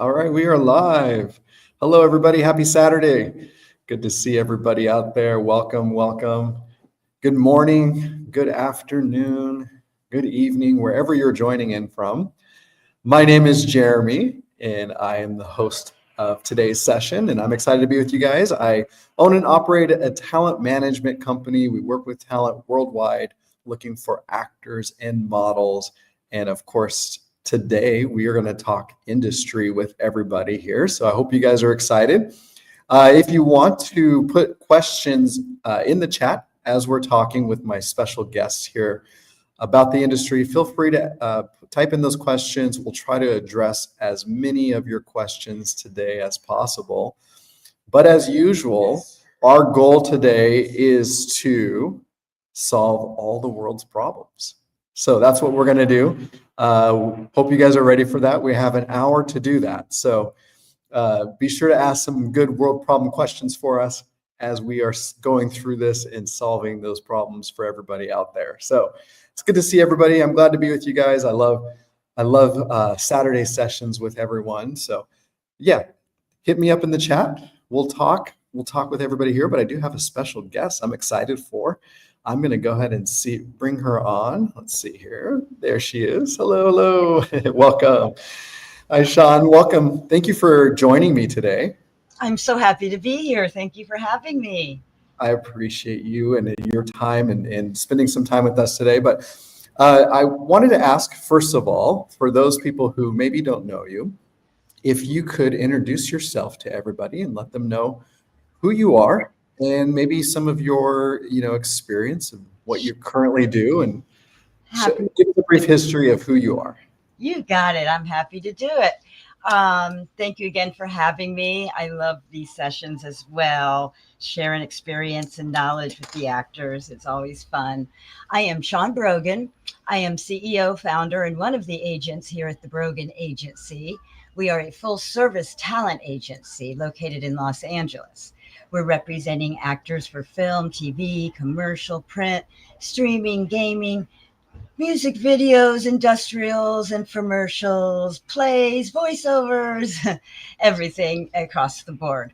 All right, we are live. Hello, everybody. Happy Saturday. Good to see everybody out there. Welcome, welcome. Good morning, good afternoon, good evening, wherever you're joining in from. My name is Jeremy, and I am the host of today's session, and I'm excited to be with you guys. I own and operate a talent management company. We work with talent worldwide, looking for actors and models, and of course, today we are going to talk industry with everybody here. So I hope you guys are excited. If you want to put questions in the chat as we're talking with my special guests here about the industry, feel free to type in those questions. We'll try to address as many of your questions today as possible. But as usual, our goal today is to solve all the world's problems. So that's what we're going to do. Hope you guys are ready for that. We have an hour to do that. So be sure to ask some good world problem questions for us as we are going through this and solving those problems for everybody out there. So it's good to see everybody. I'm glad to be with you guys. I love Saturday sessions with everyone. So yeah, hit me up in the chat. We'll talk with everybody here, but I do have a special guest I'm excited for. I'm going to go ahead and bring her on. Let's see here. There she is. Hello. Welcome. Hi, Shawn. Welcome. Thank you for joining me today. I'm so happy to be here. Thank you for having me. I appreciate you and your time and spending some time with us today. But I wanted to ask, first of all, for those people who maybe don't know you, if you could introduce yourself to everybody and let them know who you are and maybe some of your, experience and what you currently do, and give us a brief history of who you are. You got it. I'm happy to do it. Thank you again for having me. I love these sessions as well, sharing experience and knowledge with the actors. It's always fun. I am Shawn Brogan. I am CEO, founder, and one of the agents here at the Brogan Agency. We are a full-service talent agency located in Los Angeles. We're representing actors for film, TV, commercial, print, streaming, gaming, music videos, industrials, infomercials, plays, voiceovers, everything across the board.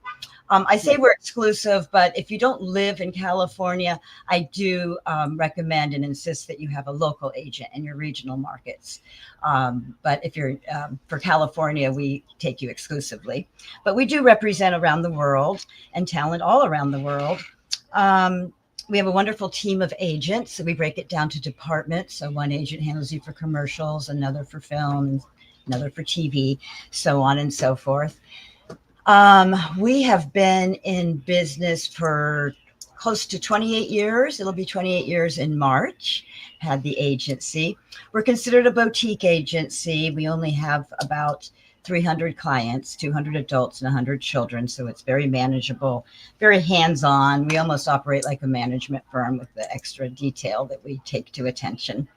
I say we're exclusive, but if you don't live in California, I do recommend and insist that you have a local agent in your regional markets. But if you're for California, we take you exclusively. But we do represent around the world and talent all around the world. We have a wonderful team of agents. So we break it down to departments. So one agent handles you for commercials, another for film, another for TV, so on and so forth. We have been in business for close to 28 years. It'll be 28 years in March, had the agency. We're considered a boutique agency. We only have about 300 clients, 200 adults and 100 children. So it's very manageable, very hands-on. We almost operate like a management firm with the extra detail that we take to attention.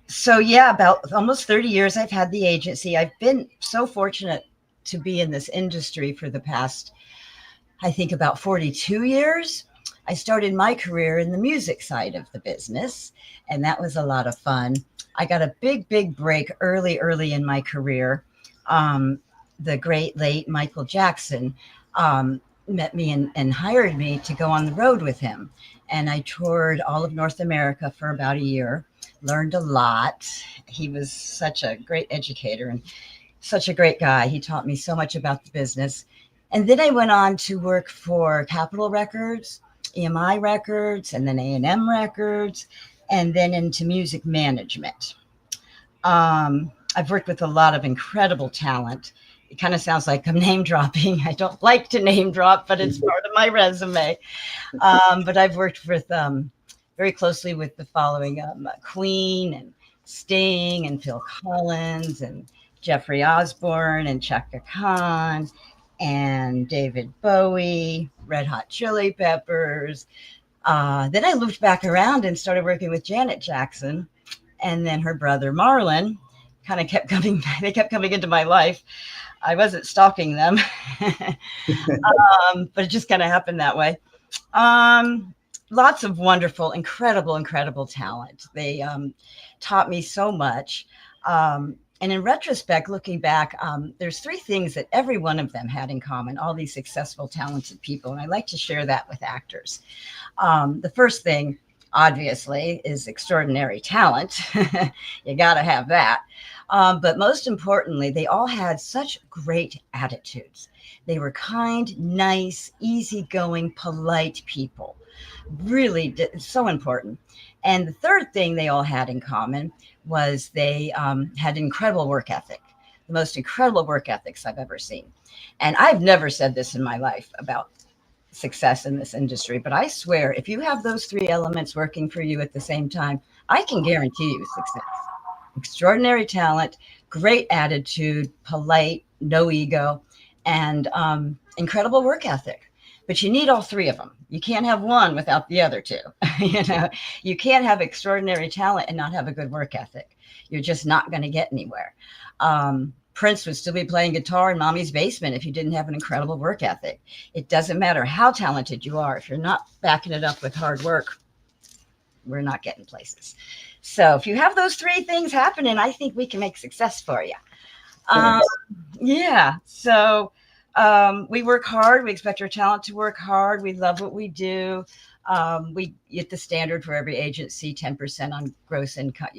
So yeah, about almost 30 years I've had the agency. I've been so fortunate to be in this industry for the past, I think, about 42 years. I started my career in the music side of the business, and that was a lot of fun. I got a big break early in my career. The great late Michael Jackson met me and hired me to go on the road with him. And I toured all of North America for about a year, learned a lot. He was such a great educator and such a great guy. He taught me so much about the business. And then I went on to work for Capitol Records, EMI Records, and then A&M Records, and then into music management. I've worked with a lot of incredible talent. It kind of sounds like I'm name dropping. I don't like to name drop, but it's part of my resume. But I've worked with very closely with the following: Queen and Sting and Phil Collins and Jeffrey Osborne and Chaka Khan and David Bowie, Red Hot Chili Peppers. Then I looped back around and started working with Janet Jackson, and then her brother Marlon kind of kept coming. They kept coming into my life. I wasn't stalking them, but it just kind of happened that way. Lots of wonderful, incredible talent. They taught me so much. And in retrospect, looking back, there's three things that every one of them had in common, all these successful, talented people. And I like to share that with actors. The first thing, obviously, is extraordinary talent. You got to have that. But most importantly, they all had such great attitudes. They were kind, nice, easygoing, polite people. Really, so important. And the third thing they all had in common was they had incredible work ethic, the most incredible work ethics I've ever seen. And I've never said this in my life about success in this industry, but I swear if you have those three elements working for you at the same time, I can guarantee you success. Extraordinary talent, great attitude, polite, no ego, and incredible work ethic. But you need all three of them. You can't have one without the other two. You can't have extraordinary talent and not have a good work ethic. You're just not going to get anywhere. Prince would still be playing guitar in mommy's basement if you didn't have an incredible work ethic. It doesn't matter how talented you are. If you're not backing it up with hard work, we're not getting places. So if you have those three things happening, I think we can make success for you. Yeah. So we work hard. We expect our talent to work hard. We love what we do. We get the standard for every agency, 10% on gross income.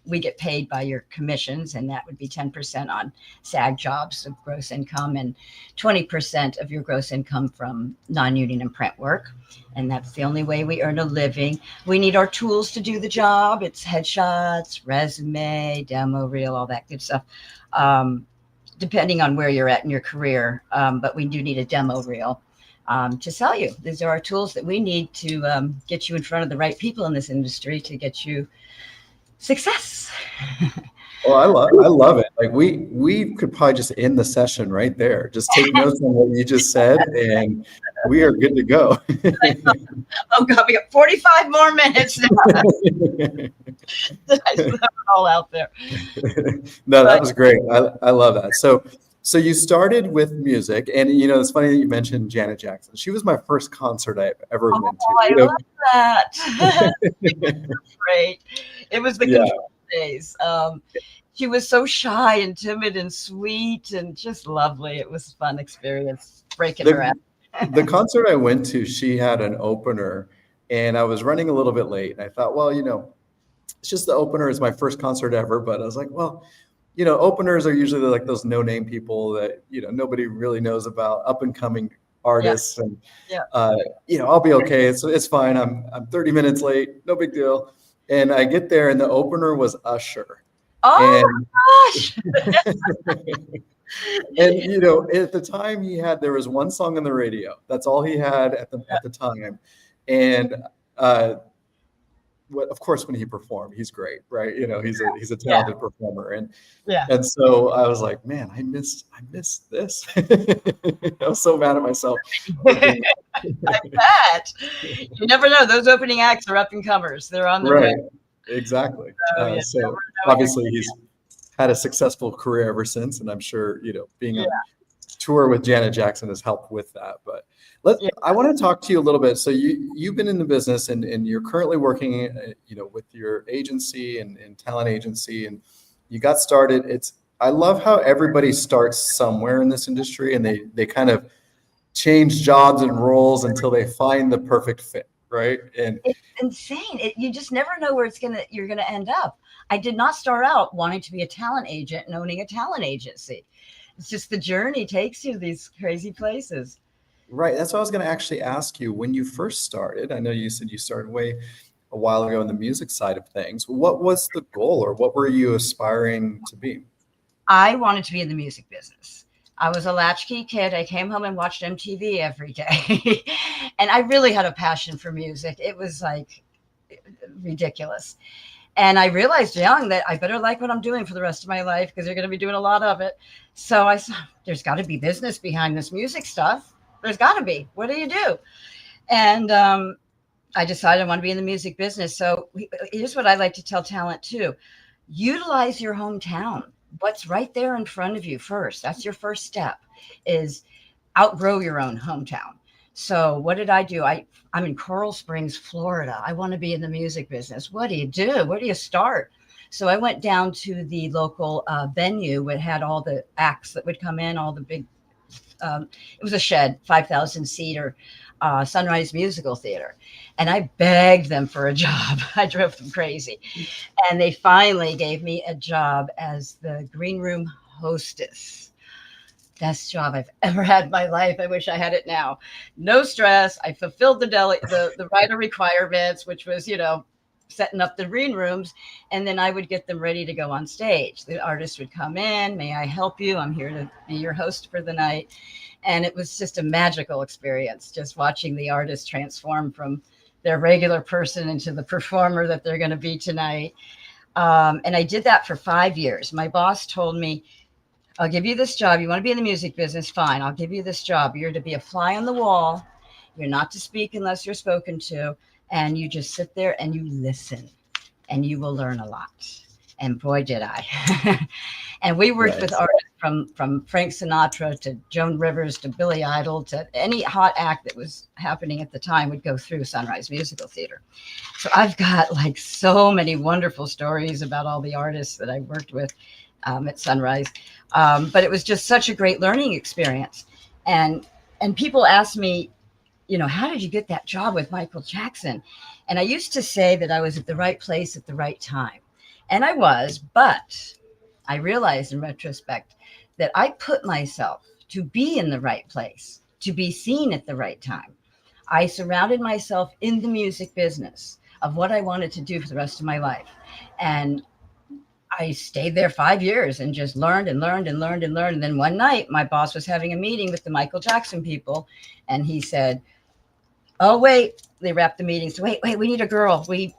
We get paid by your commissions, and that would be 10% on SAG jobs of gross income and 20% of your gross income from non-union and print work. And that's the only way we earn a living. We need our tools to do the job. It's headshots, resume, demo reel, all that good stuff. Depending on where you're at in your career. But we do need a demo reel to sell you. These are our tools that we need to get you in front of the right people in this industry to get you success. Well, I love it. Like we could probably just end the session right there. Just take notes on what you just said, and we are good to go. Oh God, we got 45 more minutes now. I threw it all out there. No, that was great. I love that. So you started with music, and it's funny that you mentioned Janet Jackson. She was my first concert I ever went to. I love that. Great. It was the control days. She was so shy and timid and sweet and just lovely. It was a fun experience breaking her out. The concert I went to, she had an opener, and I was running a little bit late. And I thought, well, it's just the opener. It's my first concert ever. But I was like, well, openers are usually like those no-name people that, nobody really knows about, up-and-coming artists. And, I'll be okay. It's fine. I'm 30 minutes late. No big deal. And I get there, and the opener was Usher. Oh, my gosh. And at the time there was one song on the radio. That's all he had at the time. And of course, when he performed, he's great, right? He's a talented performer, and so I was like, man, I missed this. I was so mad at myself. I bet. You never know; those opening acts are up and comers. They're on the way. Exactly. So obviously, he's had a successful career ever since, and I'm sure being on tour with Janet Jackson has helped with that. But I want to talk to you a little bit. So you've been in the business, and you're currently working with your agency and talent agency, and you got started. I love how everybody starts somewhere in this industry, and they kind of change jobs and roles until they find the perfect fit, right? And it's insane. You just never know where you're gonna end up. I did not start out wanting to be a talent agent and owning a talent agency. It's just the journey takes you to these crazy places. Right. That's what I was going to actually ask you. When you first started, I know you said you started way a while ago in the music side of things. What was the goal, or what were you aspiring to be? I wanted to be in the music business. I was a latchkey kid. I came home and watched MTV every day. And I really had a passion for music. It was like ridiculous. And I realized young that I better like what I'm doing for the rest of my life, because they're going to be doing a lot of it. So I said, there's got to be business behind this music stuff. There's got to be. What do you do? And I decided I want to be in the music business. So here's what I like to tell talent too. Utilize your hometown. What's right there in front of you first. That's your first step, is outgrow your own hometown. So what did I do? I'm in Coral Springs, Florida. I want to be in the music business. What do you do? Where do you start? So I went down to the local venue. It had all the acts that would come in, all the big, it was a shed, 5,000 seater Sunrise Musical Theater. And I begged them for a job. I drove them crazy. And they finally gave me a job as the green room hostess. Best job I've ever had in my life. I wish I had it now. No stress. I fulfilled the writer requirements, which was, setting up the green rooms, and then I would get them ready to go on stage. The artist would come in. May I help you? I'm here to be your host for the night. And it was just a magical experience, just watching the artist transform from their regular person into the performer that they're going to be tonight. And I did that for 5 years. My boss told me, I'll give you this job. You want to be in the music business? Fine. I'll give you this job. You're to be a fly on the wall. You're not to speak unless you're spoken to. And you just sit there and you listen, and you will learn a lot. And boy, did I. And we worked with artists from Frank Sinatra to Joan Rivers to Billy Idol to any hot act that was happening at the time would go through Sunrise Musical Theater. So I've got like so many wonderful stories about all the artists that I worked with at Sunrise. But it was just such a great learning experience. And people ask me, how did you get that job with Michael Jackson? And I used to say that I was at the right place at the right time. And I was, but I realized in retrospect that I put myself to be in the right place, to be seen at the right time. I surrounded myself in the music business of what I wanted to do for the rest of my life. And I stayed there 5 years and just learned and learned and learned and learned. And then one night, my boss was having a meeting with the Michael Jackson people. And he said, oh, wait, they wrapped the meeting. So wait, we need a girl. We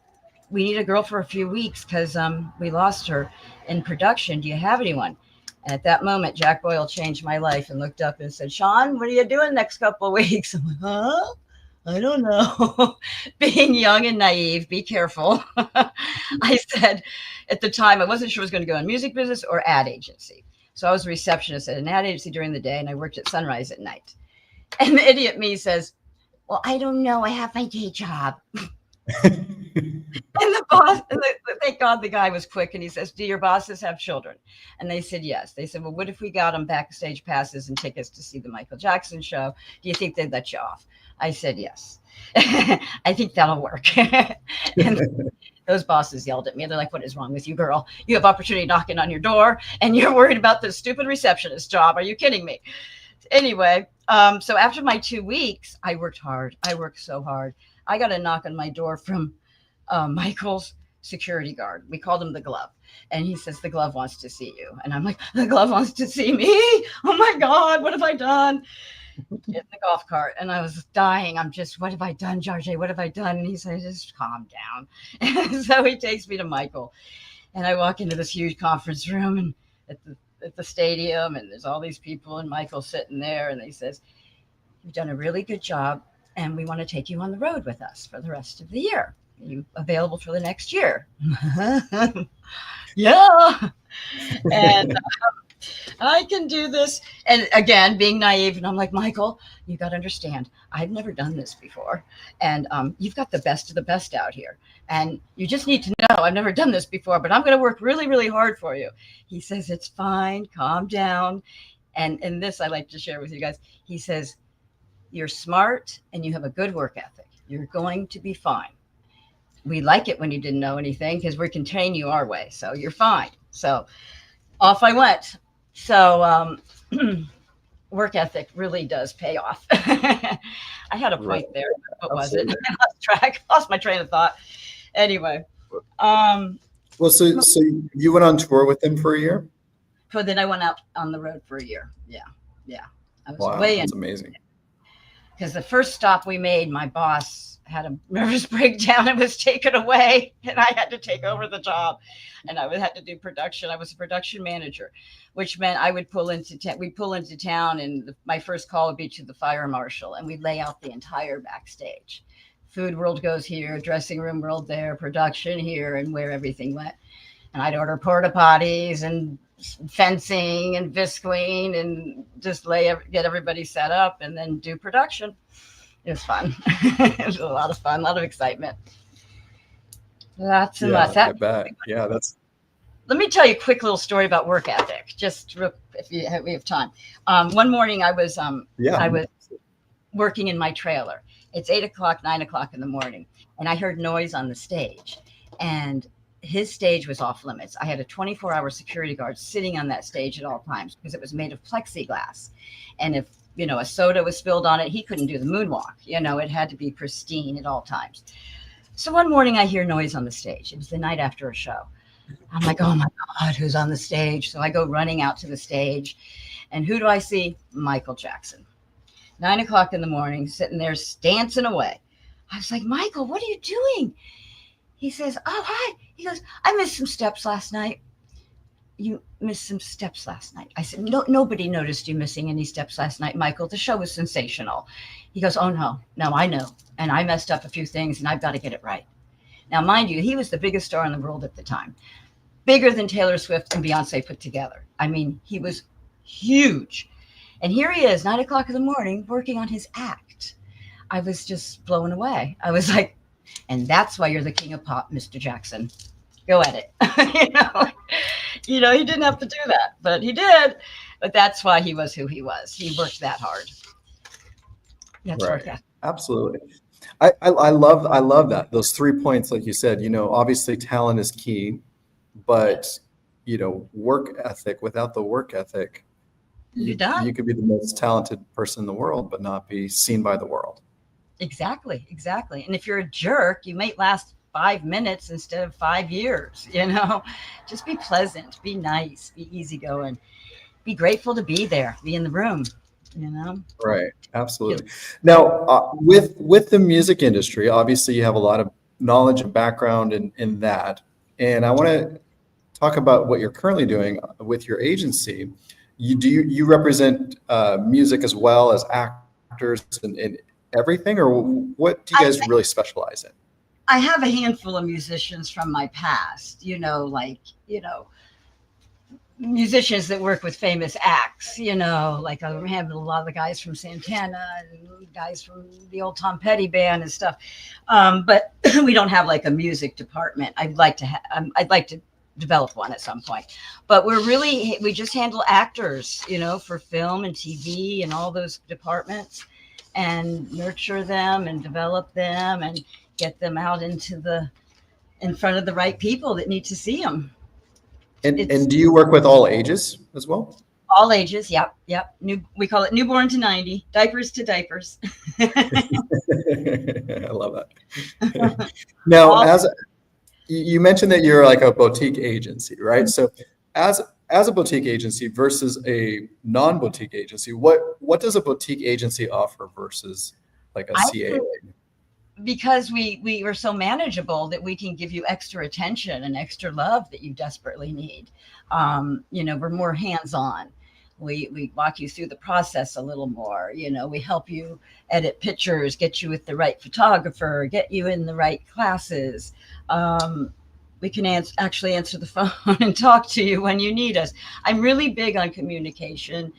need a girl for a few weeks because we lost her in production. Do you have anyone? And at that moment, Jack Boyle changed my life and looked up and said, Shawn, what are you doing next couple of weeks? I'm like, huh? I don't know. Being young and naive, be careful. I said, at the time, I wasn't sure I was going to go in music business or ad agency. So I was a receptionist at an ad agency during the day, and I worked at Sunrise at night. And the idiot me says, well, I don't know. I have my day job. And the boss, thank God the guy was quick. And he says, do your bosses have children? And they said, yes. They said, well, what if we got them backstage passes and tickets to see the Michael Jackson show? Do you think they'd let you off? I said, yes. I think that'll work. And those bosses yelled at me. They're like, what is wrong with you, girl? You have opportunity knocking on your door and you're worried about this stupid receptionist job. Are you kidding me? Anyway, so after my 2 weeks, I worked hard. I worked so hard. I got a knock on my door from Michael's security guard. We called him the Glove. And he says, the Glove wants to see you. And I'm like, the Glove wants to see me? Oh my God, what have I done? In the golf cart. And I was dying. I'm just, what have I done, Jarjay? What have I done? And he said, just calm down. And so he takes me to Michael. And I walk into this huge conference room and at the stadium, and there's all these people, and Michael's sitting there, and he says, you've done a really good job, and we want to take you on the road with us for the rest of the year. Are you available for the next year? Yeah. And I can do this. And again, being naive, and I'm like, Michael, you got to understand, I've never done this before. And you've got the best of the best out here. And you just need to know, I've never done this before, but I'm going to work really, really hard for you. He says, it's fine. Calm down. And this I like to share with you guys. He says, you're smart and you have a good work ethic. You're going to be fine. We like it when you didn't know anything because we can train you our way. So you're fine. So off I went. So work ethic really does pay off. I had a point there. What was it? I lost track, lost my train of thought. Anyway. Well, so you went on tour with them for a year? So then I went out on the road for a year. Yeah. I was Wow, way that's in. amazing. Because the first stop we made, my boss had a nervous breakdown and was taken away, and I had to take over the job, and I had to do production. I was a production manager, which meant I would pull into town, and my first call would be to the fire marshal, and we'd lay out the entire backstage. Food world goes here, dressing room world there, production here, and where everything went. And I'd order porta potties and fencing and visqueen and just get everybody set up and then do production. It was fun. It was a lot of fun, a lot of excitement. Lots and lots. I bet. Yeah, let me tell you a quick little story about work ethic, just if we have time. One morning I was Yeah. working in my trailer. It's 8 o'clock, 9 o'clock in the morning, and I heard noise on the stage, and his stage was off limits. I had a 24-hour security guard sitting on that stage at all times because it was made of plexiglass, and if a soda was spilled on it, he couldn't do the moonwalk. It had to be pristine at all times. So one morning I hear noise on the stage. It was the night after a show. I'm like, oh my God, who's on the stage? So I go running out to the stage, and who do I see? Michael Jackson. 9 o'clock in the morning, sitting there dancing away. I was like, Michael, what are you doing? He says, oh, hi. He goes, I missed some steps last night. You missed some steps last night. I said, no, nobody noticed you missing any steps last night, Michael. The show was sensational. He goes, oh, no, I know. And I messed up a few things, and I've got to get it right. Now, mind you, he was the biggest star in the world at the time, bigger than Taylor Swift and Beyonce put together. I mean, he was huge. And here he is, 9 o'clock in the morning, working on his act. I was just blown away. I was like, and that's why you're the king of pop, Mr. Jackson. Go at it. He didn't have to do that, but he did. But that's why he was who he was. He worked that hard. That's right. Work. Absolutely. I love that. Those 3 points, like you said, obviously talent is key, but work ethic, without the work ethic, You're done. you could be the most talented person in the world, but not be seen by the world. Exactly. And if you're a jerk, you might last 5 minutes instead of 5 years. Just be pleasant, be nice, be easygoing, be grateful to be there, be in the room. Right. Absolutely. Now, with the music industry, obviously you have a lot of knowledge and background in that. And I want to talk about what you're currently doing with your agency. You represent music as well as actors and everything, or what do you guys really specialize in? I have a handful of musicians from my past, musicians that work with famous acts, like I have a lot of the guys from Santana and guys from the old Tom Petty band and stuff. But we don't have like a music department. I'd like to develop one at some point, but we just handle actors, for film and TV and all those departments, and nurture them and develop them and get them out in front of the right people that need to see them. And do you work with all ages as well? All ages. Yep. We call it newborn to 90, diapers to diapers. I love that. Now, you mentioned that you're like a boutique agency, right? So as a boutique agency versus a non-boutique agency, what does a boutique agency offer versus like a CAA? Because we are so manageable that we can give you extra attention and extra love that you desperately need. We're more hands-on. We walk you through the process a little more. We help you edit pictures, get you with the right photographer, get you in the right classes. We can actually answer the phone and talk to you when you need us. I'm really big on communication,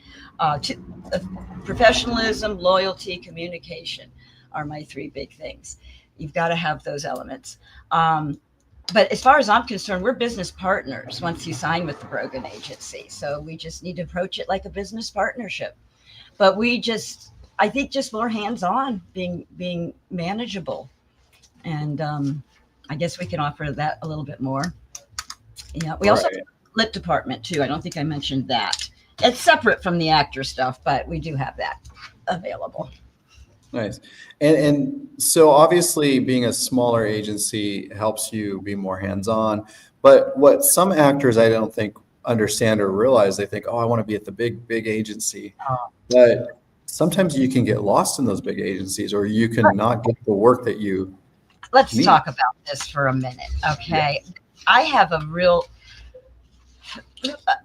professionalism, loyalty, communication are my 3 big things. You've got to have those elements. But as far as I'm concerned, we're business partners once you sign with the Brogan Agency. So we just need to approach it like a business partnership. But I think just more hands-on, being manageable. And I guess we can offer that a little bit more. Yeah, we also have a lit department too. I don't think I mentioned that. It's separate from the actor stuff, but we do have that available. Nice. And so obviously being a smaller agency helps you be more hands-on, but what some actors I don't think understand or realize, they think, oh, I want to be at the big agency. But sometimes you can get lost in those big agencies, or you can not get the work that you Let's need. talk about this for a minute. Okay. Yeah.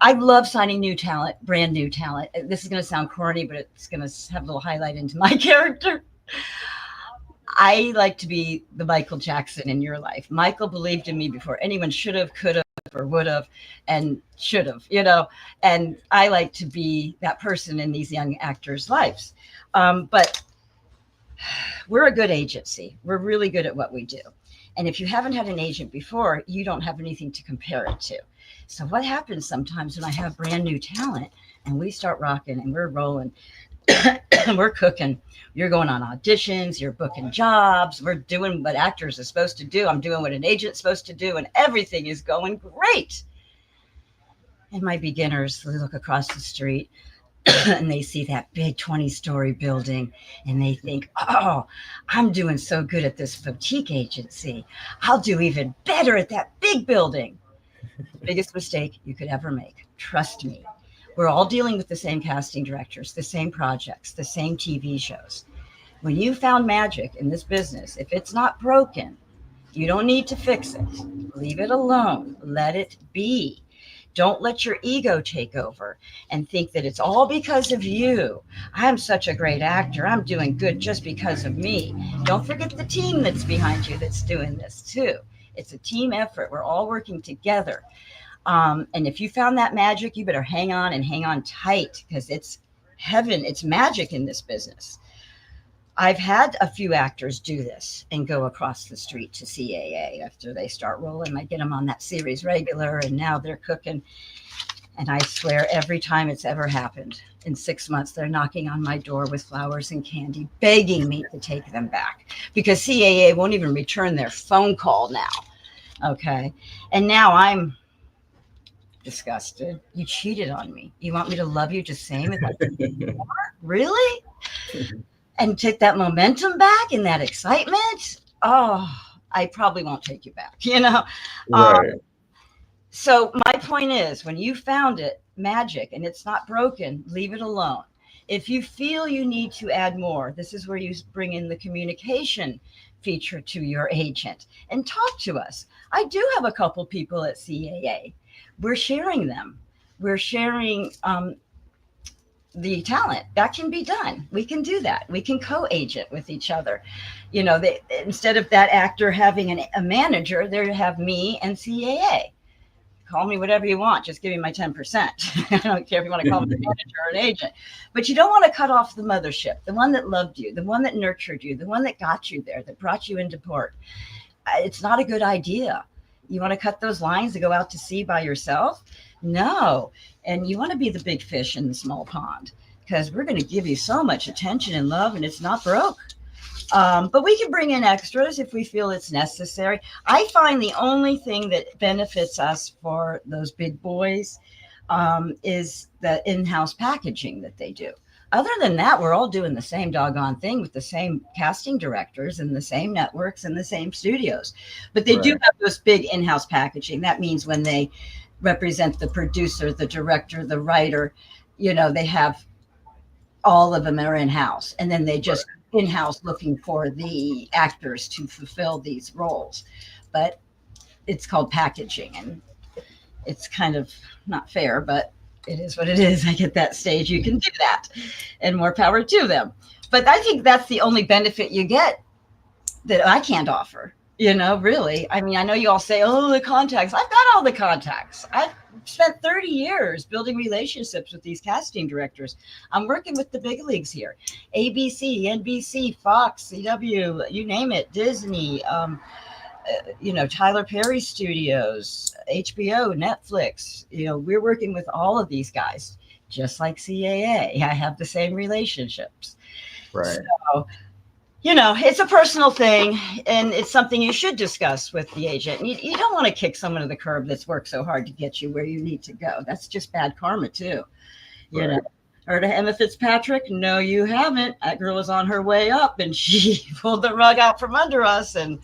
I love signing new talent, brand new talent. This is going to sound corny, but it's going to have a little highlight into my character. I like to be the Michael Jackson in your life. Michael believed in me before anyone should have, could have, or would have, and should have, and I like to be that person in these young actors' lives. But we're a good agency. We're really good at what we do. And if you haven't had an agent before, you don't have anything to compare it to. So what happens sometimes when I have brand new talent and we start rocking and we're rolling, we're cooking, you're going on auditions, you're booking jobs, we're doing what actors are supposed to do. I'm doing what an agent's supposed to do, and everything is going great. And my beginners, they look across the street and they see that big 20-story building and they think, oh, I'm doing so good at this boutique agency. I'll do even better at that big building. Biggest mistake you could ever make. Trust me. We're all dealing with the same casting directors, the same projects, the same TV shows. When you found magic in this business, if it's not broken, you don't need to fix it. Leave it alone. Let it be. Don't let your ego take over and think that it's all because of you. I'm such a great actor. I'm doing good just because of me. Don't forget the team that's behind you that's doing this too. It's a team effort. We're all working together. And if you found that magic, you better hang on and hang on tight, because it's heaven. It's magic in this business. I've had a few actors do this and go across the street to CAA after they start rolling. I get them on that series regular, and now they're cooking. And I swear every time it's ever happened, in 6 months, they're knocking on my door with flowers and candy, begging me to take them back, because CAA won't even return their phone call now. Okay. And now I'm disgusted. You cheated on me. You want me to love you just same as I did before? Really? And take that momentum back and that excitement? Oh, I probably won't take you back, Right. So my point is, when you found it, magic, and it's not broken, leave it alone. If you feel you need to add more, this is where you bring in the communication feature to your agent and talk to us. I do have a couple people at CAA. We're sharing them. We're sharing the talent. That can be done. We can do that. We can co-agent with each other. Instead of that actor having a manager, they have me and CAA. Call me whatever you want. Just give me my 10%. I don't care if you want to call me a manager or an agent. But you don't want to cut off the mothership, the one that loved you, the one that nurtured you, the one that got you there, that brought you into port. It's not a good idea. You want to cut those lines to go out to sea by yourself? No. And you want to be the big fish in the small pond, because we're going to give you so much attention and love, and it's not broke. But we can bring in extras if we feel it's necessary. I find the only thing that benefits us for those big boys is the in-house packaging that they do. Other than that, we're all doing the same doggone thing with the same casting directors and the same networks and the same studios. But they do have those big in-house packaging. That means when they represent the producer, the director, the writer, they have all of them are in-house. And then they just in-house looking for the actors to fulfill these roles. But it's called packaging, and it's kind of not fair, but it is what it is. I get that stage. You can do that, and more power to them. But I think that's the only benefit you get that I can't offer, really. I mean, I know you all say, oh, the contacts. I've got all the contacts. I've spent 30 years building relationships with these casting directors. I'm working with the big leagues here. ABC, NBC, Fox, CW, you name it, Disney, Tyler Perry Studios, HBO, Netflix. We're working with all of these guys, just like CAA. I have the same relationships. Right. So, it's a personal thing, and it's something you should discuss with the agent. You don't want to kick someone to the curb that's worked so hard to get you where you need to go. That's just bad karma too. Heard of Emma Fitzpatrick? No, you haven't. That girl is on her way up, and she pulled the rug out from under us, and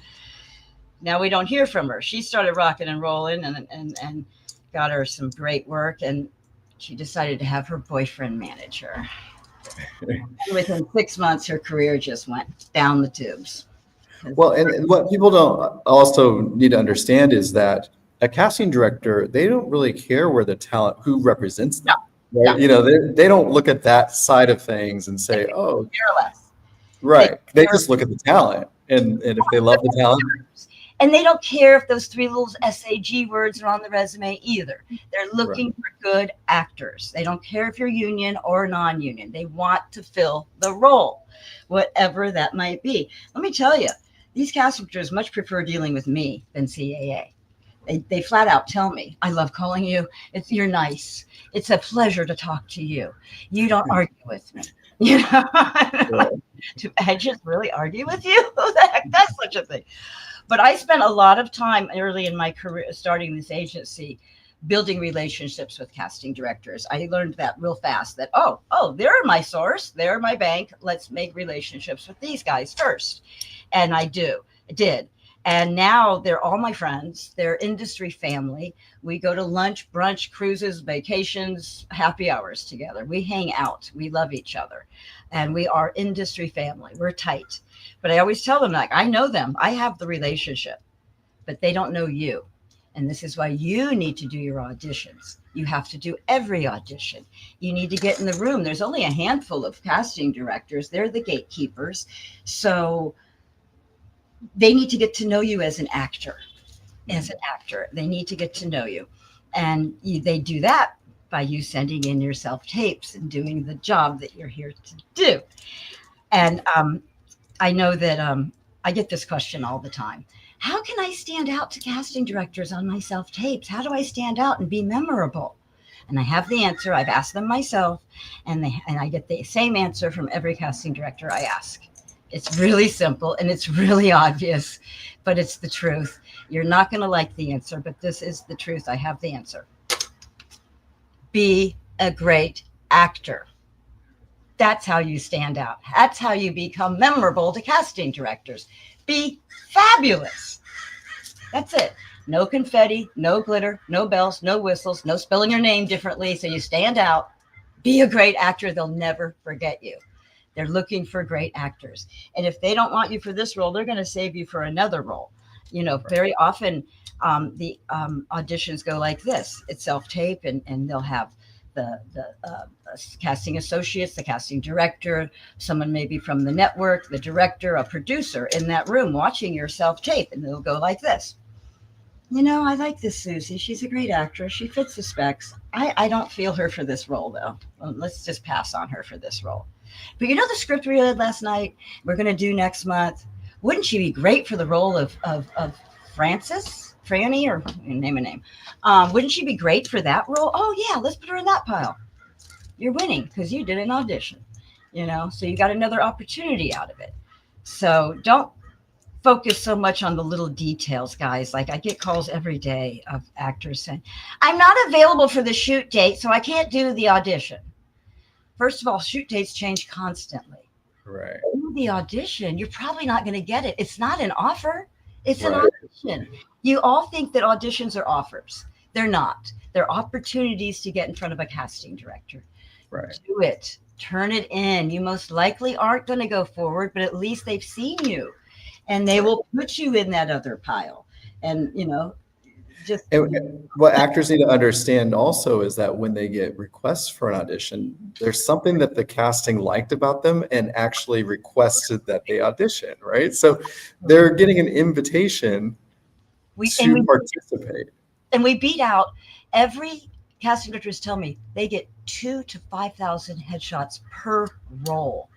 now we don't hear from her. She started rocking and rolling and got her some great work, and she decided to have her boyfriend manage her. Within 6 months, her career just went down the tubes. Well, and what people don't also need to understand is that a casting director, they don't really care where the talent, who represents them. No, right? They don't look at that side of things and say, oh, care less. right. They just look at the talent, and if they love the talent. And they don't care if those 3 little SAG words are on the resume either. They're looking for good actors. They don't care if you're union or non-union. They want to fill the role, whatever that might be. Let me tell you, these casting directors much prefer dealing with me than CAA. They flat out tell me, I love calling you. You're nice. It's a pleasure to talk to you. You don't argue with me. You know, do agents really argue with you? Who the heck does such a thing? But I spent a lot of time early in my career starting this agency building relationships with casting directors. I learned that real fast that, they're my source, they're my bank. Let's make relationships with these guys first. And I did. And now they're all my friends. They're industry family. We go to lunch, brunch, cruises, vacations, happy hours together. We hang out. We love each other. And we are industry family. We're tight. But I always tell them, like, I know them. I have the relationship, but they don't know you. And this is why you need to do your auditions. You have to do every audition. You need to get in the room. There's only a handful of casting directors. They're the gatekeepers. So they need to get to know you as an actor. They need to get to know you. And they do that by you sending in your self-tapes and doing the job that you're here to do. And I know that I get this question all the time. How can I stand out to casting directors on my self-tapes? How do I stand out and be memorable? And I have the answer. I've asked them myself, and I get the same answer from every casting director I ask. It's really simple and it's really obvious, but it's the truth. You're not going to like the answer, but this is the truth. I have the answer. Be a great actor. That's how you stand out. That's how you become memorable to casting directors. Be fabulous. That's it. No confetti, no glitter, no bells, no whistles, no spelling your name differently so you stand out. Be a great actor. They'll never forget you. They're looking for great actors. And if they don't want you for this role, they're going to save you for another role. You know, very often the auditions go like this. It's self-tape, and they'll have the casting associates, the casting director, someone maybe from the network, the director, a producer in that room watching your self-tape, and they'll go like this. You know, I like this Susie. She's a great actress. She fits the specs. I don't feel her for this role, though. Well, let's just pass on her for this role. But you know the script we read last night? We're going to do next month. Wouldn't she be great for the role of Franny, or name a name? Wouldn't she be great for that role? Oh, yeah, let's put her in that pile. You're winning because you did an audition, you know, so you got another opportunity out of it. So don't focus so much on the little details, guys. Like, I get calls every day of actors saying, I'm not available for the shoot date, so I can't do the audition. First of all, shoot dates change constantly. Right. In the audition, you're probably not going to get it. It's not an offer. It's an audition. You all think that auditions are offers. They're not. They're opportunities to get in front of a casting director. Right. Do it. Turn it in. You most likely aren't going to go forward, but at least they've seen you, and they will put you in that other pile. And, you know, what actors need to understand also is that when they get requests for an audition, there's something that the casting liked about them and actually requested that they audition, right? So they're getting an invitation to participate. And we beat out every casting directors tell me they get 2,000 to 5,000 headshots per role.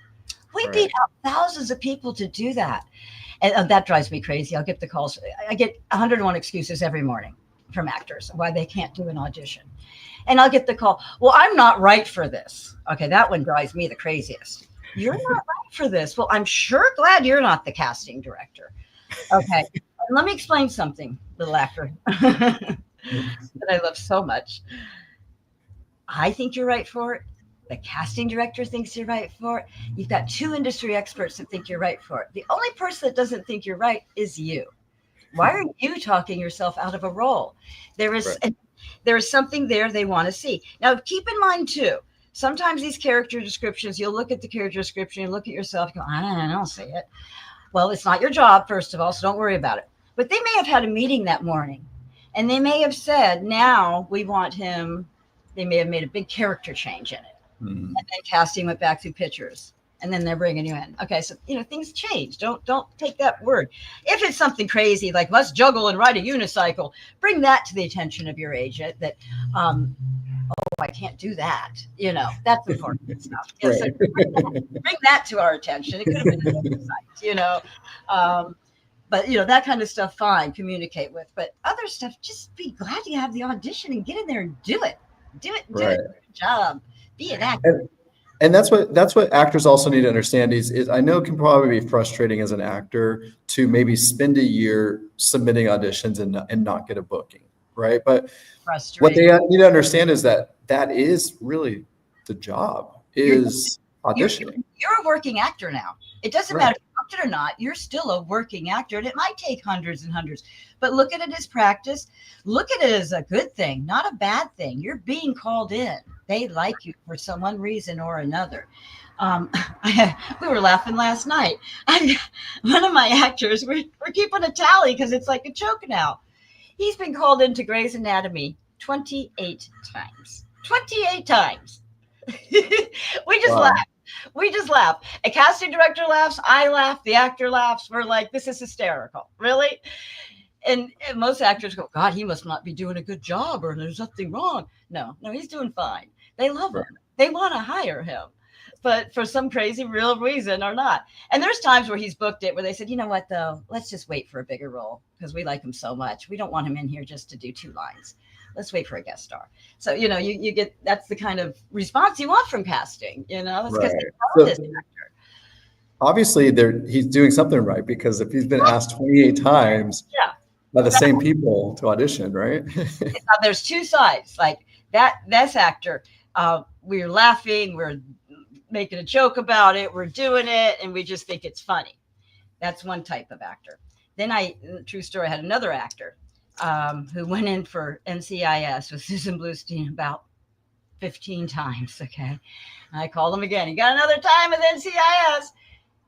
We beat out thousands of people to do that. And that drives me crazy. I'll get the calls. I get 101 excuses every morning from actors why they can't do an audition. And I'll get the call, well, I'm not right for this. Okay, that one drives me the craziest. You're not right for this. Well, I'm sure glad you're not the casting director. Okay, let me explain something, little actor, that I love so much. I think you're right for it. The casting director thinks you're right for it. You've got two industry experts that think you're right for it. The only person that doesn't think you're right is you. Why are you talking yourself out of a role? There is something there they want to see. Now, keep in mind, too, sometimes these character descriptions, you'll look at the character description, you look at yourself, and go, I don't see it. Well, it's not your job, first of all, so don't worry about it. But they may have had a meeting that morning, and they may have said, now we want him. They may have made a big character change in it. And then casting went back through pictures, and then they're bringing you in. Okay, so things change. Don't take that word. If it's something crazy like let's juggle and ride a unicycle, bring that to the attention of your agent. That I can't do that. That's important stuff. Yeah, so bring that to our attention. It could have been an oversight. But that kind of stuff, fine, communicate with. But other stuff, just be glad you have the audition and get in there and do it. Do it. Do Right. it. Good job. Be an actor. And that's what actors also need to understand is I know it can probably be frustrating as an actor to maybe spend a year submitting auditions and not get a booking, right? But what they need to understand is that is really the job, is auditioning. You're a working actor now. It doesn't matter if you booked it or not. You're still a working actor, and it might take hundreds and hundreds. But look at it as practice. Look at it as a good thing, not a bad thing. You're being called in. They like you for some one reason or another. We were laughing last night. One of my actors, we're keeping a tally because it's like a joke now. He's been called into Grey's Anatomy 28 times. 28 times. We just laugh. We just laugh. A casting director laughs. I laugh. The actor laughs. We're like, this is hysterical. Really? And most actors go, God, he must not be doing a good job or there's something wrong. No, he's doing fine. They love him. They want to hire him. But for some crazy real reason or not. And there's times where he's booked it where they said, you know what, though, let's just wait for a bigger role because we like him so much. We don't want him in here just to do 2 lines. Let's wait for a guest star. So, you get, that's the kind of response you want from casting, That's because they love this actor. Obviously, he's doing something right because if he's been asked 28 times by the same people to audition, right? Now, there's 2 sides. Like this actor, we're laughing, we're making a joke about it, we're doing it, and we just think it's funny. That's one type of actor. Then true story, I had another actor who went in for NCIS with Susan Bluestein about 15 times, okay? And I called him again. He got another time with NCIS,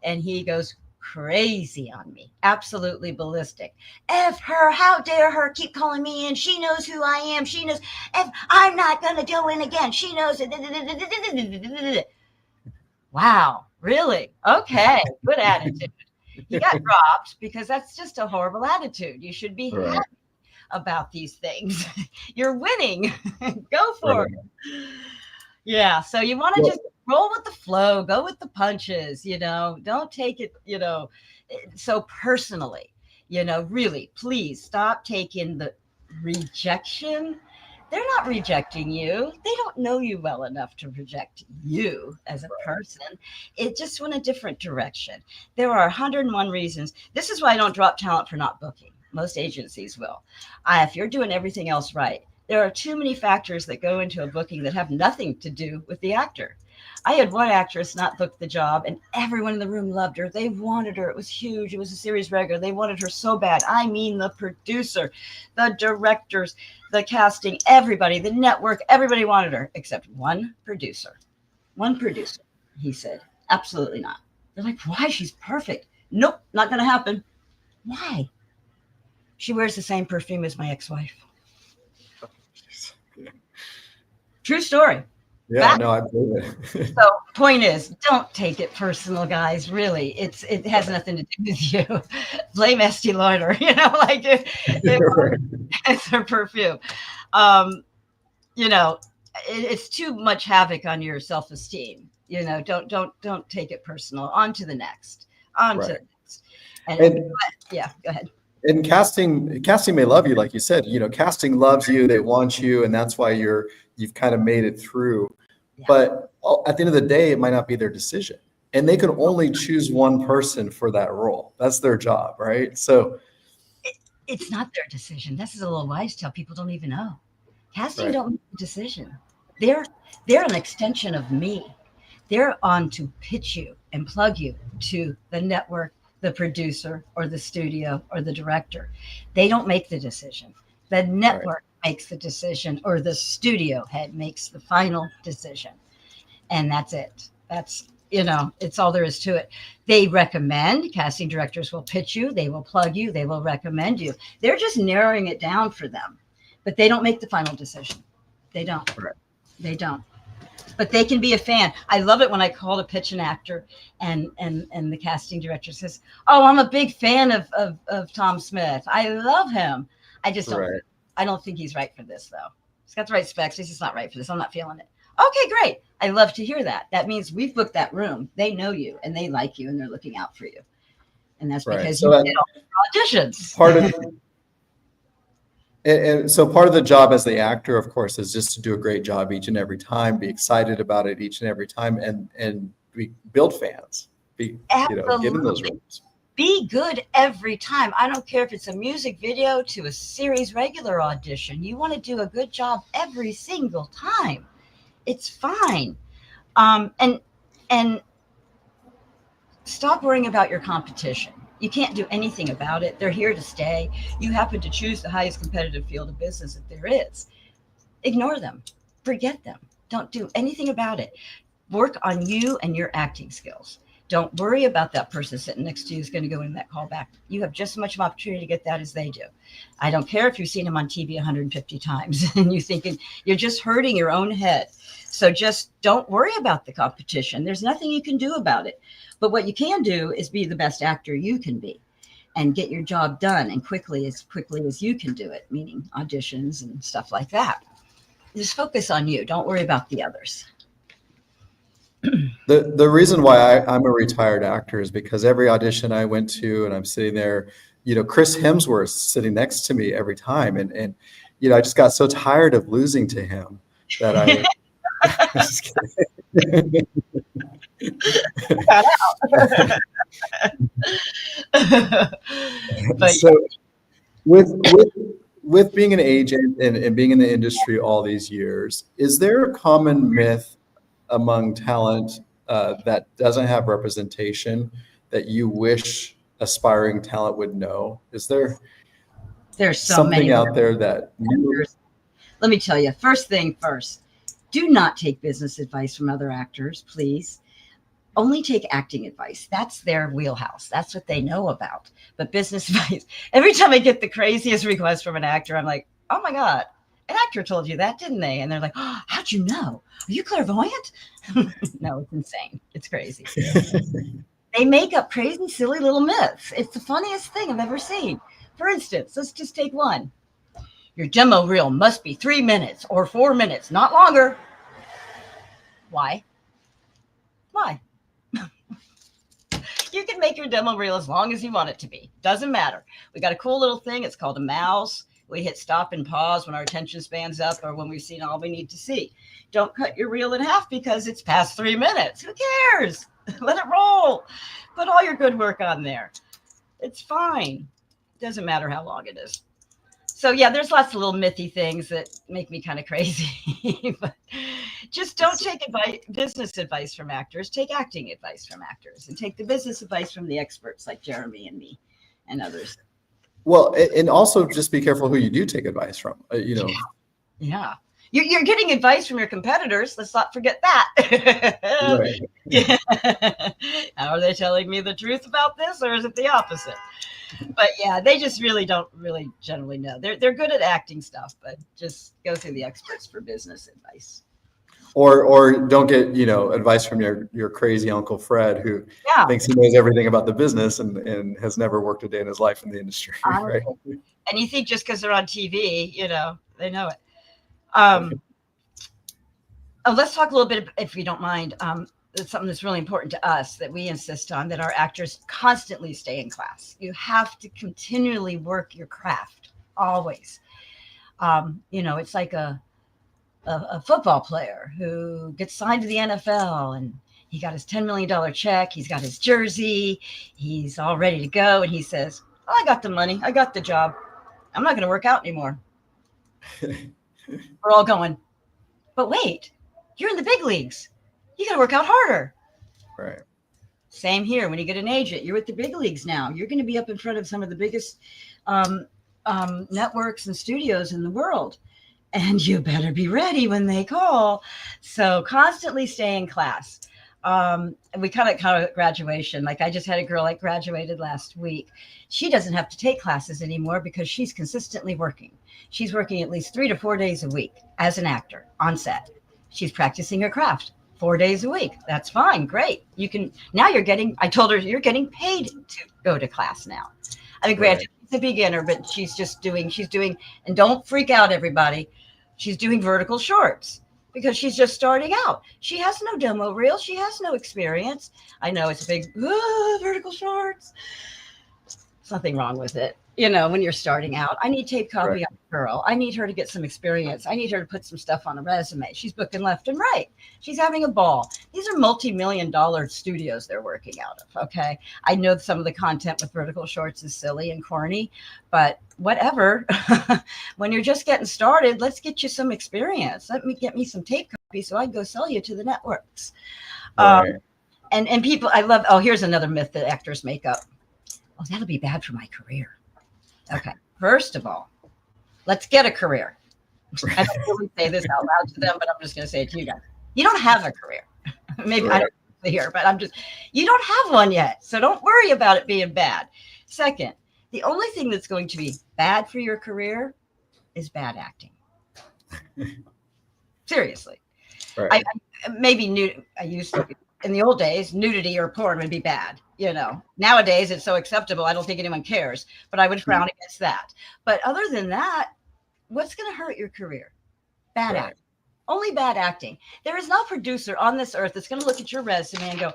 and he goes crazy on me, absolutely ballistic. F her, how dare her keep calling me in? She knows who I am. She knows. F, I'm not going to go in again. She knows it. Wow, really? Okay, good attitude. You got dropped because that's just a horrible attitude. You should be happy about these things. You're winning. Go for it. Yeah, so you want to just roll with the flow, go with the punches, don't take it, so personally, really, please stop taking the rejection. They're not rejecting you. They don't know you well enough to reject you as a person. It just went a different direction. There are 101 reasons. This is why I don't drop talent for not booking. Most agencies will. If you're doing everything else right, there are too many factors that go into a booking that have nothing to do with the actor. I had one actress not book the job, and everyone in the room loved her. They wanted her. It was huge. It was a series regular. They wanted her so bad. I mean, the producer, the directors, the casting, everybody, the network, everybody wanted her except one producer. One producer. He said, absolutely not. They're like, why? She's perfect. Nope, not going to happen. Why? She wears the same perfume as my ex-wife. True story. Yeah, fact. No, I believe it. So point is, don't take it personal, guys. Really, it has nothing to do with you. Blame Estee Lauder, it's her perfume. It's too much havoc on your self-esteem. Don't take it personal. On to the next. To the next. And yeah, go ahead. And casting may love you, like you said. Casting loves you. They want you, and that's why you've kind of made it through. Yeah. But at the end of the day, it might not be their decision, and they can only choose one person for that role. That's their job, right? So it's not their decision. This is a little wise tale people don't even know. Casting don't make a decision. They're an extension of me. They're on to pitch you and plug you to the network, the producer or the studio or the director. They don't make the decision. The network makes the decision, or the studio head makes the final decision. And that's it. That's, it's all there is to it. They recommend, casting directors will pitch you, they will plug you, they will recommend you. They're just narrowing it down for them, but they don't make the final decision. They don't. They don't. But they can be a fan. I love it when I call to pitch an actor and the casting director says, oh, I'm a big fan of Tom Smith. I love him. I just don't. I don't think he's right for this, though. He's got the right specs. He's just not right for this. I'm not feeling it. Okay, great. I love to hear that. That means we've booked that room. They know you and they like you and they're looking out for you. And that's Right. because So you did all your auditions. part of and so part of the job as the actor, of course, is just to do a great job each and every time, be excited about it each and every time, and build fans, get in those Absolutely. rooms. Be good every time. I don't care if it's a music video to a series regular audition. You want to do a good job every single time. It's fine. And stop worrying about your competition. You can't do anything about it. They're here to stay. You happen to choose the highest competitive field of business that there is. Ignore them. Forget them. Don't do anything about it. Work on you and your acting skills. Don't worry about that person sitting next to you who's going to go in that callback. You have just as much of an opportunity to get that as they do. I don't care if you've seen them on TV 150 times and you're thinking you're just hurting your own head. So just don't worry about the competition. There's nothing you can do about it. But what you can do is be the best actor you can be and get your job done and quickly as you can do it, meaning auditions and stuff like that. Just focus on you. Don't worry about the others. The reason why I'm a retired actor is because every audition I went to, and I'm sitting there, Chris Hemsworth's sitting next to me every time, and I just got so tired of losing to him that I. Just kidding. But So with being an agent and being in the industry all these years, is there a common myth among talent that doesn't have representation that you wish aspiring talent would know? Is there there's so something many out there that Let me tell you, first thing first, do not take business advice from other actors, please. Only take acting advice. That's their wheelhouse. That's what they know about. But business advice, every time I get the craziest request from an actor, I'm like, oh my God, an actor told you that, didn't they? And they're like, oh, how'd you know? Are you clairvoyant? No, it's insane. It's crazy. They make up crazy, silly little myths. It's the funniest thing I've ever seen. For instance, let's just take one. Your demo reel must be 3 minutes or 4 minutes, not longer. Why? Why? You can make your demo reel as long as you want it to be. Doesn't matter. We got a cool little thing. It's called a mouse. We hit stop and pause when our attention span's up or when we've seen all we need to see. Don't cut your reel in half because it's past 3 minutes. Who cares? Let it roll. Put all your good work on there. It's fine. Doesn't matter how long it is. So yeah, there's lots of little mythy things that make me kind of crazy. But just don't take business advice from actors. Take acting advice from actors, and take the business advice from the experts like Jeremy and me and others. Well, and also just be careful who you do take advice from. Yeah. You're getting advice from your competitors. Let's not forget that. Right. Yeah. Are they telling me the truth about this, or is it the opposite? But yeah, they just don't generally know. They're good at acting stuff, but just go through the experts for business advice. Or don't get advice from your crazy Uncle Fred who thinks he knows everything about the business and has never worked a day in his life in the industry. Right? And you think just because they're on TV, they know it. Let's talk a little bit, if you don't mind. It's something that's really important to us that we insist on, that our actors constantly stay in class. You have to continually work your craft, always. It's like a football player who gets signed to the NFL and he got his $10 million check. He's got his jersey. He's all ready to go. And he says, well, I got the money. I got the job. I'm not going to work out anymore. We're all going, but wait, you're in the big leagues. You got to work out harder. Right. Same here. When you get an agent, you're with the big leagues now. You're going to be up in front of some of the biggest networks and studios in the world. And you better be ready when they call. So constantly stay in class. We kind of graduation. Like I just had a girl that graduated last week. She doesn't have to take classes anymore because she's consistently working. She's working at least 3 to 4 days a week as an actor on set. She's practicing her craft 4 days a week. That's fine. Great. I told her you're getting paid to go to class now. I mean, granted, she's a beginner, but she's doing, and don't freak out, everybody. She's doing vertical shorts because she's just starting out. She has no demo reel. She has no experience. I know it's a big vertical shorts. There's nothing wrong with it. You know, when you're starting out, I need tape copy Right. on a girl. I need her to get some experience. I need her to put some stuff on a resume. She's booking left and right. She's having a ball. These are multi-million-dollar studios they're working out of. Okay. I know some of the content with vertical shorts is silly and corny, but whatever. When you're just getting started, let's get you some experience. Let me get me some tape copy so I can go sell you to the networks. Right. And people, I love, oh, here's another myth that actors make up. Oh, that'll be bad for my career. Okay. First of all, let's get a career. I don't really say this out loud to them, but I'm just going to say it to you guys. You don't have a career. Maybe I don't hear, but you don't have one yet. So don't worry about it being bad. Second, the only thing that's going to be bad for your career is bad acting. Seriously. Right. I used to, in the old days, nudity or porn would be bad. You know, nowadays it's so acceptable. I don't think anyone cares, but I would frown against that. But other than that, what's going to hurt your career? Bad acting. Only bad acting. There is no producer on this earth that's going to look at your resume and go,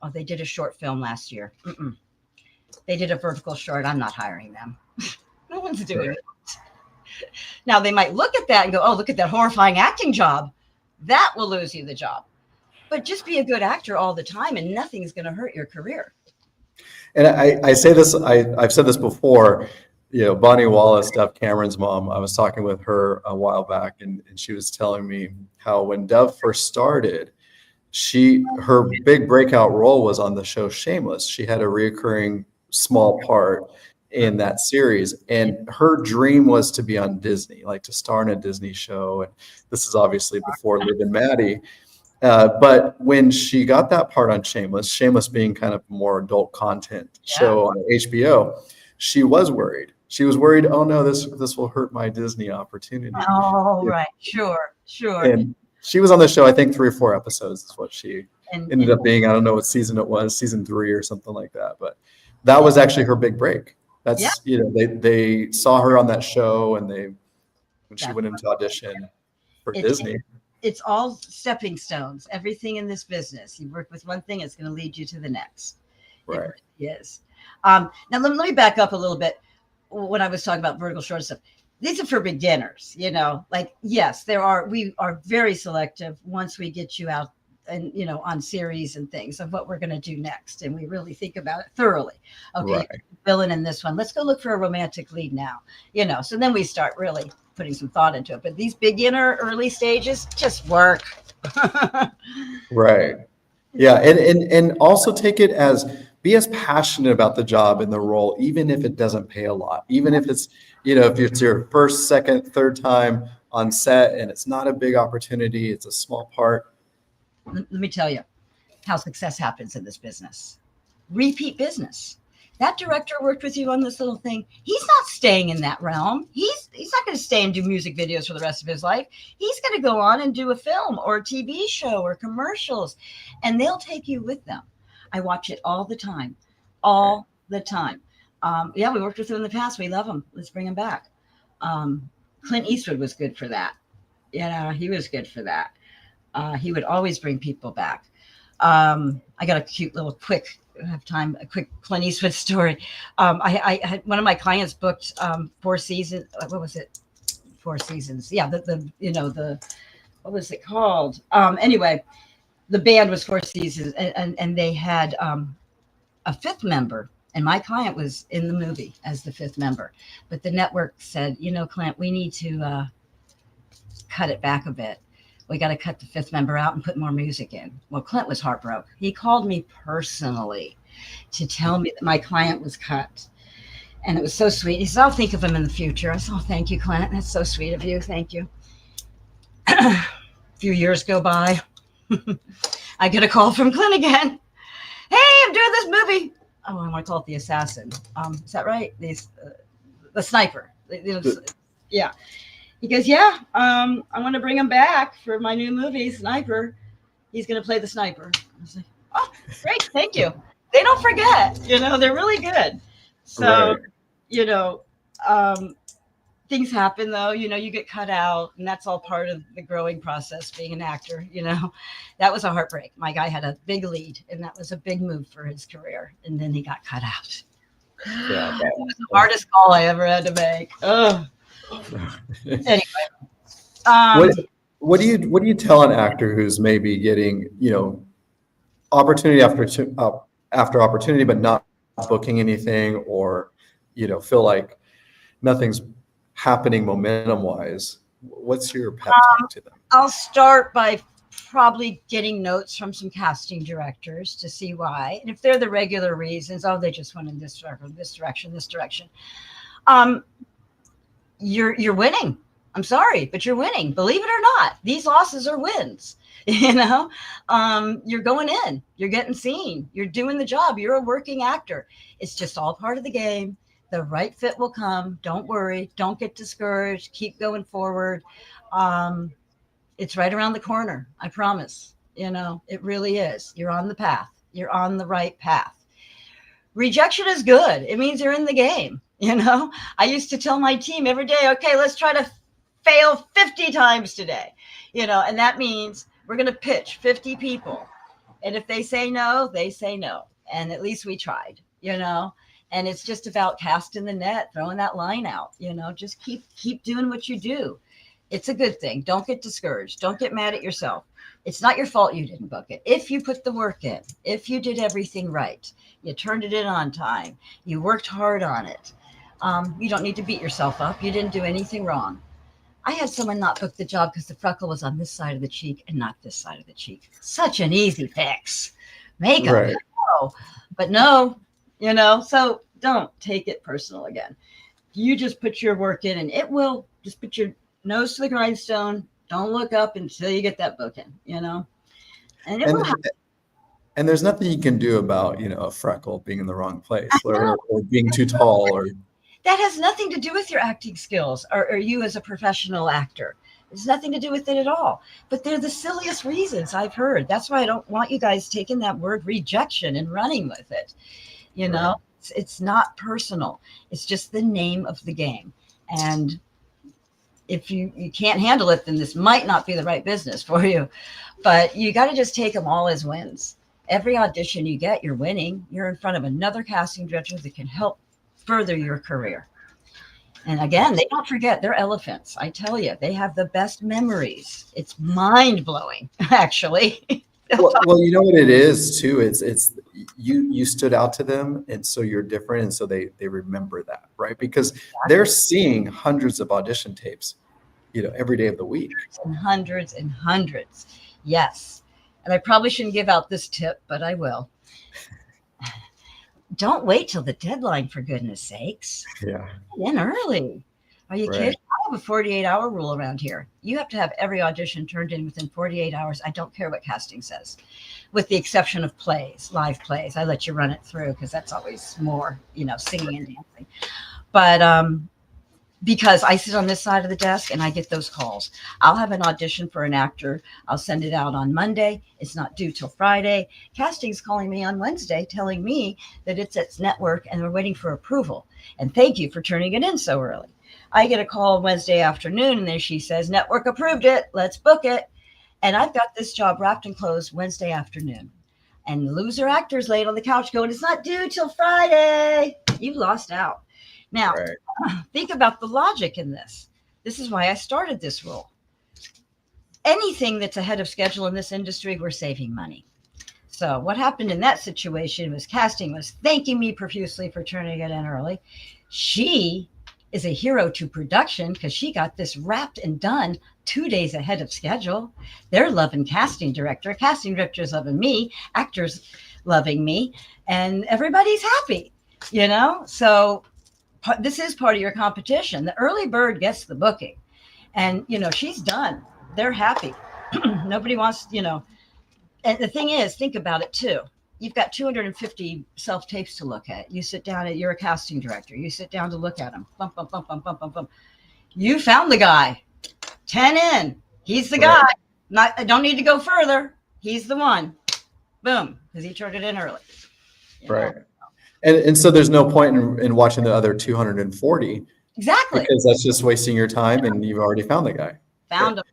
oh, they did a short film last year. They did a vertical short. I'm not hiring them. No one's doing it. Now they might look at that and go, oh, look at that horrifying acting job. That will lose you the job. But just be a good actor all the time and nothing's going to hurt your career. And I say this, I've said this before, you know, Bonnie Wallace, Dove Cameron's mom, I was talking with her a while back and she was telling me how when Dove first started, her big breakout role was on the show Shameless. She had a reoccurring small part in that series. And her dream was to be on Disney, like to star in a Disney show. And this is obviously before Liv and Maddie. But when she got that part on Shameless being kind of more adult content show on HBO, she was worried. She was worried, oh no, this will hurt my Disney opportunity. Oh, right. Sure. And she was on the show, I think 3 or 4 episodes is what she ended up being. I don't know what season it was, season 3 or something like that. But that was actually her big break. That's, you know, they saw her on that show and when she went into audition for Disney. It's all stepping stones. Everything in this business, you work with one thing, it's going to lead you to the next. Right. It really is. Now let me back up a little bit. When I was talking about vertical short stuff, these are for beginners. You know, like yes, we are very selective once we get you out and you know on series and things of what we're going to do next, and we really think about it thoroughly. Okay, villain in this one. Let's go look for a romantic lead now. You know, so then we start really putting some thought into it. But these beginner early stages just work. Right. Yeah. And also take it be as passionate about the job and the role, even if it doesn't pay a lot, even if it's, you know, if it's your first, second, third time on set and it's not a big opportunity, it's a small part. Let me tell you how success happens in this business. Repeat business. That director worked with you on this little thing. He's not staying in that realm. He's not going to stay and do music videos for the rest of his life. He's going to go on and do a film or a TV show or commercials, and they'll take you with them. I watch it all the time. Yeah, we worked with him in the past. We love him. Let's bring him back. Clint Eastwood was good for that. Yeah, he was good for that. He would always bring people back. I got a cute little quick Clint Eastwood story. I had one of my clients booked 4 seasons. What was it? 4 seasons. Yeah. What was it called? Anyway, the band was 4 seasons and they had a 5th member. And my client was in the movie as the 5th member. But the network said, you know, Clint, we need to cut it back a bit. We got to cut the 5th member out and put more music in. Well, Clint was heartbroken. He called me personally to tell me that my client was cut. And it was so sweet. He said, I'll think of him in the future. I said, oh, thank you, Clint. That's so sweet of you. Thank you. A few years go by. I get a call from Clint again. Hey, I'm doing this movie. Oh, I want to call it The Assassin. Is that right? The Sniper. Yeah. He goes, yeah, I want to bring him back for my new movie, Sniper. He's going to play the sniper. I was like, oh, great. Thank you. They don't forget, you know, they're really good. So, you know, things happen though, you know, you get cut out and that's all part of the growing process, being an actor, you know. That was a heartbreak. My guy had a big lead and that was a big move for his career. And then he got cut out. Yeah. It was the hardest call I ever had to make. Ugh. Anyway, What what do you tell an actor who's maybe getting, opportunity after opportunity, but not booking anything, or feel like nothing's happening momentum wise? What's your pep talk to them? I'll start by probably getting notes from some casting directors to see why. And if they're the regular reasons, oh, they just went in this direction, this direction. You're winning. I'm sorry, but you're winning. Believe it or not, these losses are wins. You're going in, you're getting seen, you're doing the job, you're a working actor. It's just all part of the game. The right fit will come. Don't worry. Don't get discouraged. Keep going forward. It's right around the corner. I promise. It really is. You're on the path. You're on the right path. Rejection is good. It means you're in the game. I used to tell my team every day, okay, let's try to fail 50 times today. And that means we're going to pitch 50 people. And if they say no, they say no. And at least we tried, and it's just about casting the net, throwing that line out, just keep doing what you do. It's a good thing. Don't get discouraged. Don't get mad at yourself. It's not your fault you didn't book it. If you put the work in, if you did everything right, you turned it in on time, you worked hard on it. You don't need to beat yourself up. You didn't do anything wrong. I had someone not book the job because the freckle was on this side of the cheek and not this side of the cheek. Such an easy fix. Makeup. Right. But no, so don't take it personal again. You just put your work in, and it will. Just put your nose to the grindstone. Don't look up until you get that book in, and it will happen. And there's nothing you can do about, a freckle being in the wrong place or being too tall or. That has nothing to do with your acting skills or you as a professional actor. It's nothing to do with it at all. But they're the silliest reasons I've heard. That's why I don't want you guys taking that word rejection and running with it. Right. It's not personal. It's just the name of the game. And if you can't handle it, then this might not be the right business for you. But you got to just take them all as wins. Every audition you get, you're winning. You're in front of another casting director that can help further your career. And again, they don't forget, they're elephants. I tell you, they have the best memories. It's mind-blowing, actually. Well, you know what it is too. It's you stood out to them, and so you're different, and so they remember that, right? Because they're seeing hundreds of audition tapes, every day of the week. Hundreds and hundreds. Yes. And I probably shouldn't give out this tip, but I will. Don't wait till the deadline, for goodness sakes. Yeah. Get in early. Are you kidding? I have a 48-hour rule around here. You have to have every audition turned in within 48 hours. I don't care what casting says, with the exception of plays, live plays. I let you run it through because that's always more, singing and dancing. But because I sit on this side of the desk and I get those calls. I'll have an audition for an actor. I'll send it out on Monday. It's not due till Friday. Casting's calling me on Wednesday telling me that it's at network and we're waiting for approval. And thank you for turning it in so early. I get a call Wednesday afternoon and then she says, network approved it. Let's book it. And I've got this job wrapped and closed Wednesday afternoon. And the loser actor's laid on the couch going, it's not due till Friday. You lost out. Now, think about the logic in this. This is why I started this rule. Anything that's ahead of schedule in this industry, we're saving money. So what happened in that situation was casting was thanking me profusely for turning it in early. She is a hero to production because she got this wrapped and done 2 days ahead of schedule. They're loving casting director's loving me, actors loving me, and everybody's happy, So this is part of your competition. The early bird gets the booking, and she's done. They're happy. Nobody wants, and the thing is, think about it too. You've got 250 self tapes to look at. You sit down you're a casting director. You sit down to look at them. Bum, bum, bum, bum, bum, bum, bum. You found the guy. 10 in. He's the guy. I don't need to go further. He's the one. Boom. Because he turned it in early. Right. And so there's no point in watching the other 240. Exactly. Because that's just wasting your time, and you've already found the guy. Found him.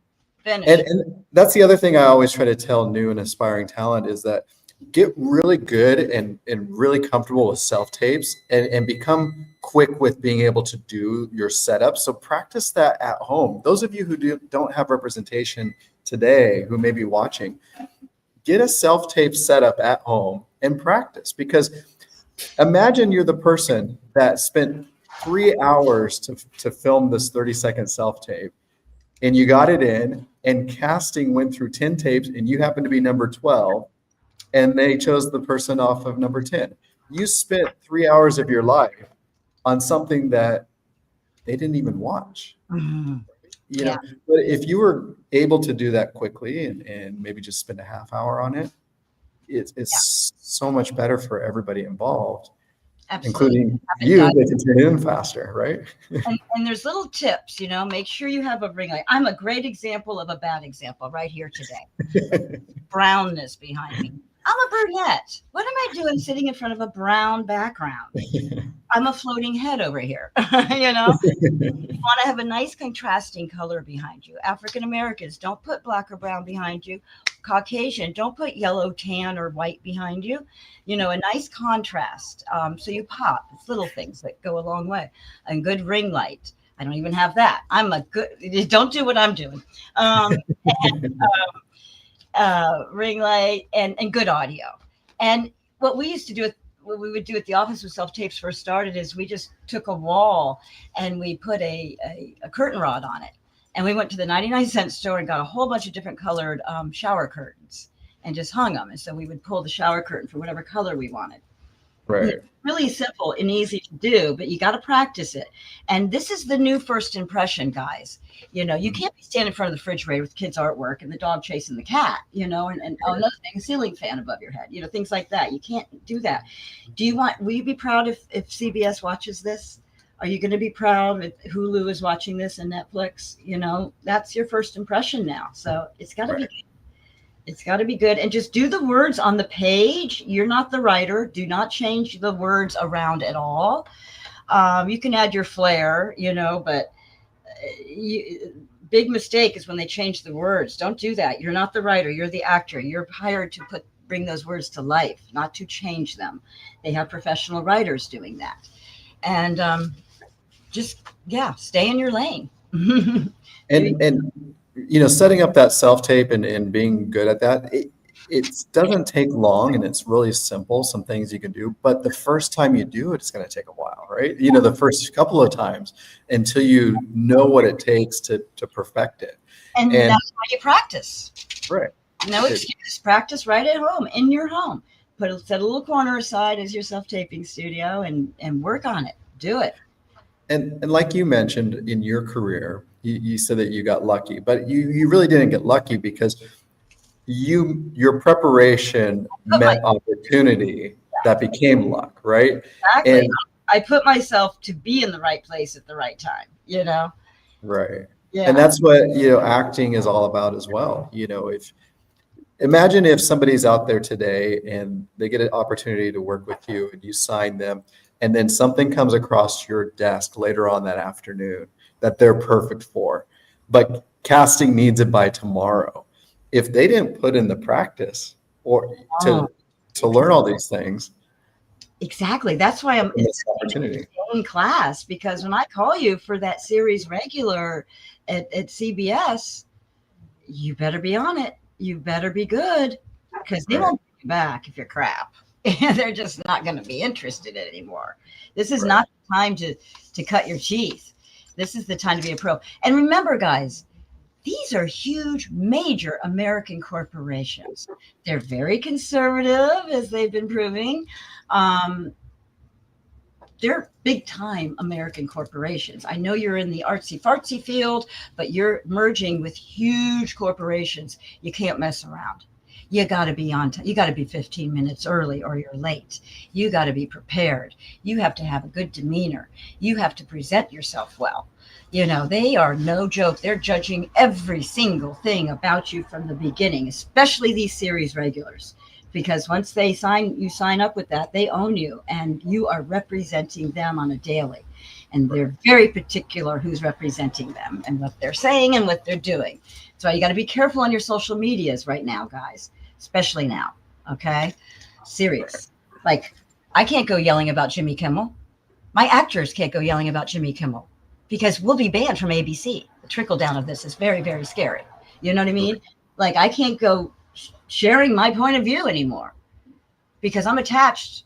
Finished. And that's the other thing I always try to tell new and aspiring talent is that get really good and really comfortable with self-tapes and become quick with being able to do your setup. So practice that at home. Those of you who don't have representation today, who may be watching, get a self-tape setup at home and practice, because imagine you're the person that spent 3 hours to film this 30-second self-tape, and you got it in, and casting went through 10 tapes, and you happen to be number 12, and they chose the person off of number 10. You spent 3 hours of your life on something that they didn't even watch. You know, but if you were able to do that quickly and maybe just spend a half hour on it, it's so much better for everybody involved. Absolutely. Including you, they can turn it in faster, right? And there's little tips, you know, make sure you have a ring light. I'm a great example of a bad example right here today. Brownness behind me. I'm a brunette. What am I doing sitting in front of a brown background? I'm a floating head over here. You know, you want to have a nice contrasting color behind you. African Americans, don't put black or brown behind you. Caucasian, don't put yellow, tan, or white behind you. You know, a nice contrast. So you pop. It's little things that go a long way. And good ring light. I don't even have that. I'm a good, don't do what I'm doing. Ring light and good audio. And what we used to do, what we would do at the office when self-tapes first started, is we just took a wall and we put a curtain rod on it. And we went to the 99-cent store and got a whole bunch of different colored shower curtains and just hung them. And so we would pull the shower curtain for whatever color we wanted. Right. It's really simple and easy to do, but you got to practice it. And this is the new first impression, guys. You know, you can't be standing in front of the refrigerator with kids' artwork and the dog chasing the cat, you know, and another thing, a ceiling fan above your head, you know, things like that. You can't do that. Will you be proud if CBS watches this? Are you going to be proud if Hulu is watching this and Netflix? You know, that's your first impression now. So it's got to be good. It's got to be good. And just do the words on the page. You're not the writer. Do not change the words around at all. You can add your flair, you know, but big mistake is when they change the words. Don't do that. You're not the writer. You're the actor. You're hired to bring those words to life, not to change them. They have professional writers doing that. And stay in your lane. and you know, setting up that self-tape and being good at that, it doesn't take long, and it's really simple, some things you can do. But the first time you do it, it's going to take a while, right? You know, the first couple of times until you know what it takes to perfect it. And that's why you practice. Right. No excuse. Practice right at home, in your home. Set a little corner aside as your self-taping studio and work on it. Do it. And like you mentioned in your career, you said that you got lucky, but you really didn't get lucky, because your preparation met opportunity that became luck, right? Exactly. And I put myself to be in the right place at the right time, you know? Right. Yeah. And that's what, you know, acting is all about as well. You know, imagine if somebody's out there today and they get an opportunity to work with you and you sign them, and then something comes across your desk later on that afternoon that they're perfect for, but casting needs it by tomorrow. If they didn't put in the practice or to learn all these things. Exactly. That's why I'm in class, because when I call you for that series regular at CBS, you better be on it. You better be good, because they won't bring you back if you're crap. They're just not going to be interested in it anymore. This is not the time to cut your teeth. This is the time to be a pro. And remember, guys, these are huge, major American corporations. They're very conservative, as they've been proving. They're big time American corporations. I know you're in the artsy fartsy field, but you're merging with huge corporations. You can't mess around. You got to be on time. You got to be 15 minutes early or you're late. You got to be prepared. You have to have a good demeanor. You have to present yourself well. You know, they are no joke. They're judging every single thing about you from the beginning, especially these series regulars, because once you sign up with that, they own you, and you are representing them on a daily. And they're very particular who's representing them and what they're saying and what they're doing. So you got to be careful on your social medias right now, guys, especially now. Okay. Serious. Like, I can't go yelling about Jimmy Kimmel. My actors can't go yelling about Jimmy Kimmel because we'll be banned from ABC. The trickle down of this is very, very scary. You know what I mean? Like, I can't go sharing my point of view anymore because I'm attached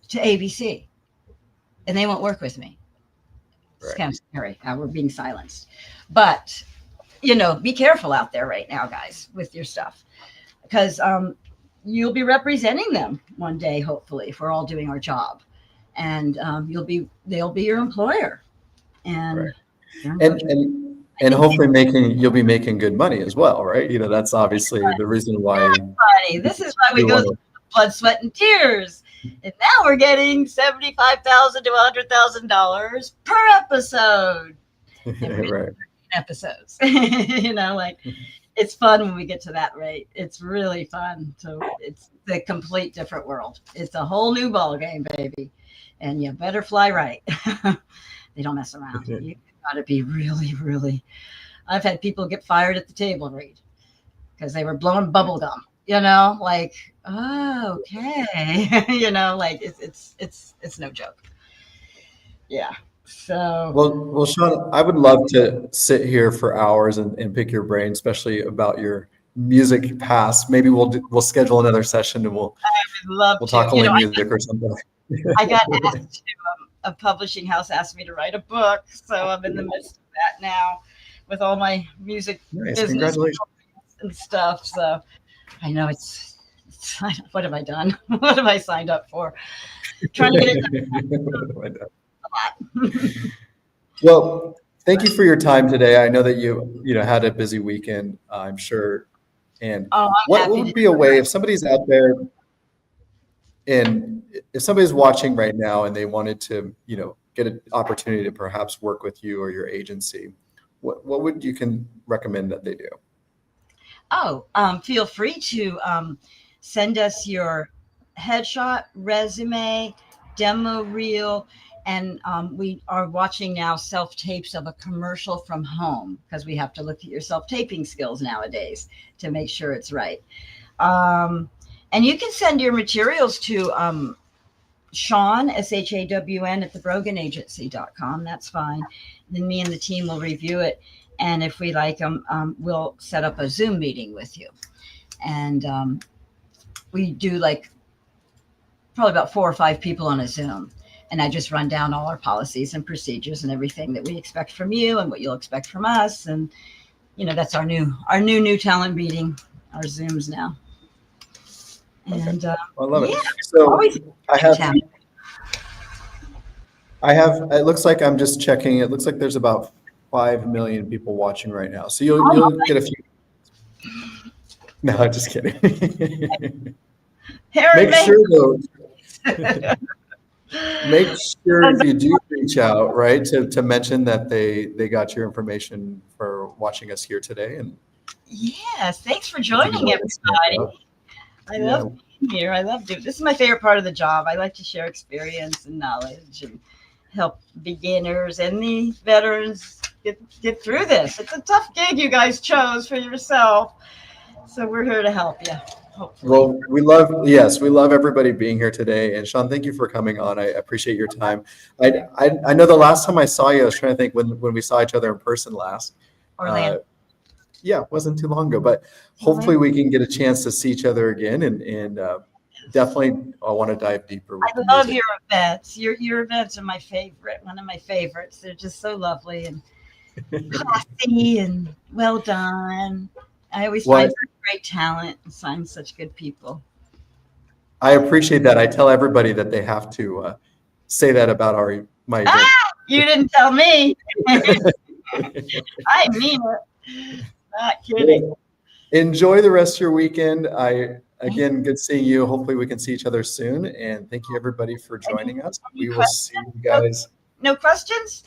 to ABC and they won't work with me. It's kind of scary how we're being silenced. But, be careful out there right now, guys, with your stuff because you'll be representing them one day, hopefully, if we're all doing our job. And they'll be your employer. And and hopefully you'll be making good money as well, right? That's obviously the reason why. Money. This is why we go through blood, sweat, and tears. And now we're getting $75,000 to $100,000 per episode. Right. Episodes. It's fun when we get to that rate. It's really fun. So it's a complete different world. It's a whole new ball game, baby. And you better fly right. They don't mess around. You got to be really, really. I've had people get fired at the table read because they were blowing bubble gum. Oh, okay. It's no joke. Yeah. So well, Shawn, I would love to sit here for hours and pick your brain, especially about your music past. Maybe we'll schedule another session and we'll talk only music or something. I got asked to, a publishing house asked me to write a book, so I'm in the midst of that now with all my music business and stuff. So I know it's what have I done? What have I signed up for? Trying to get it done. Well, thank you for your time today. I know that you had a busy weekend, I'm sure. And what would be a way if somebody's out there and if somebody's watching right now and they wanted to, get an opportunity to perhaps work with you or your agency, what would you can recommend that they do? Feel free to send us your headshot, resume, demo reel, and we are watching now self-tapes of a commercial from home because we have to look at your self-taping skills nowadays to make sure it's right. And you can send your materials to Shawn, SHAWN, at thebrogainagency.com. That's fine. Then me and the team will review it. And if we like them, we'll set up a Zoom meeting with you. And we do probably about 4 or 5 people on a Zoom. And I just run down all our policies and procedures and everything that we expect from you and what you'll expect from us. And, that's our new talent meeting, our Zooms now. And I love it. So I have, it looks like I'm just checking. It looks like there's about 5 million people watching right now. So you'll get a few. No, I'm just kidding. Make sure if you do reach out, right, to mention that they got your information for watching us here today. And yes, thanks for joining, everybody. I love being here. I love doing this. Is my favorite part of the job. I like to share experience and knowledge and help beginners and the veterans get through this. It's a tough gig you guys chose for yourself. So we're here to help you. Hopefully. Well, we love everybody being here today. And Shawn, thank you for coming on. I appreciate your time. I know the last time I saw you, I was trying to think when we saw each other in person last. Orlando. Yeah, it wasn't too long ago, but hopefully we can get a chance to see each other again and definitely I want to dive deeper. I love your events. Your events are my favorite, one of my favorites. They're just so lovely and classy and well done. I always find great talent and find such good people. I appreciate that. I tell everybody that they have to say that about my event. You didn't tell me. I mean it. Not kidding. Well, enjoy the rest of your weekend. Again, good seeing you. Hopefully we can see each other soon. And thank you everybody for joining us. We will see you guys. No questions?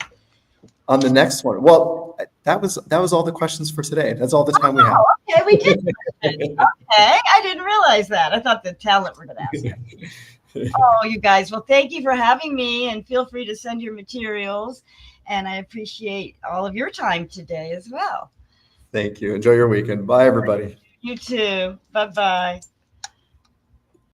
On the next one. Well, that was all the questions for today. That's all the time we have. Okay, we did. Okay, I didn't realize that. I thought the talent were going to ask you. Oh, you guys. Well, thank you for having me, and feel free to send your materials. And I appreciate all of your time today as well. Thank you. Enjoy your weekend. Bye, everybody. You too. Bye-bye.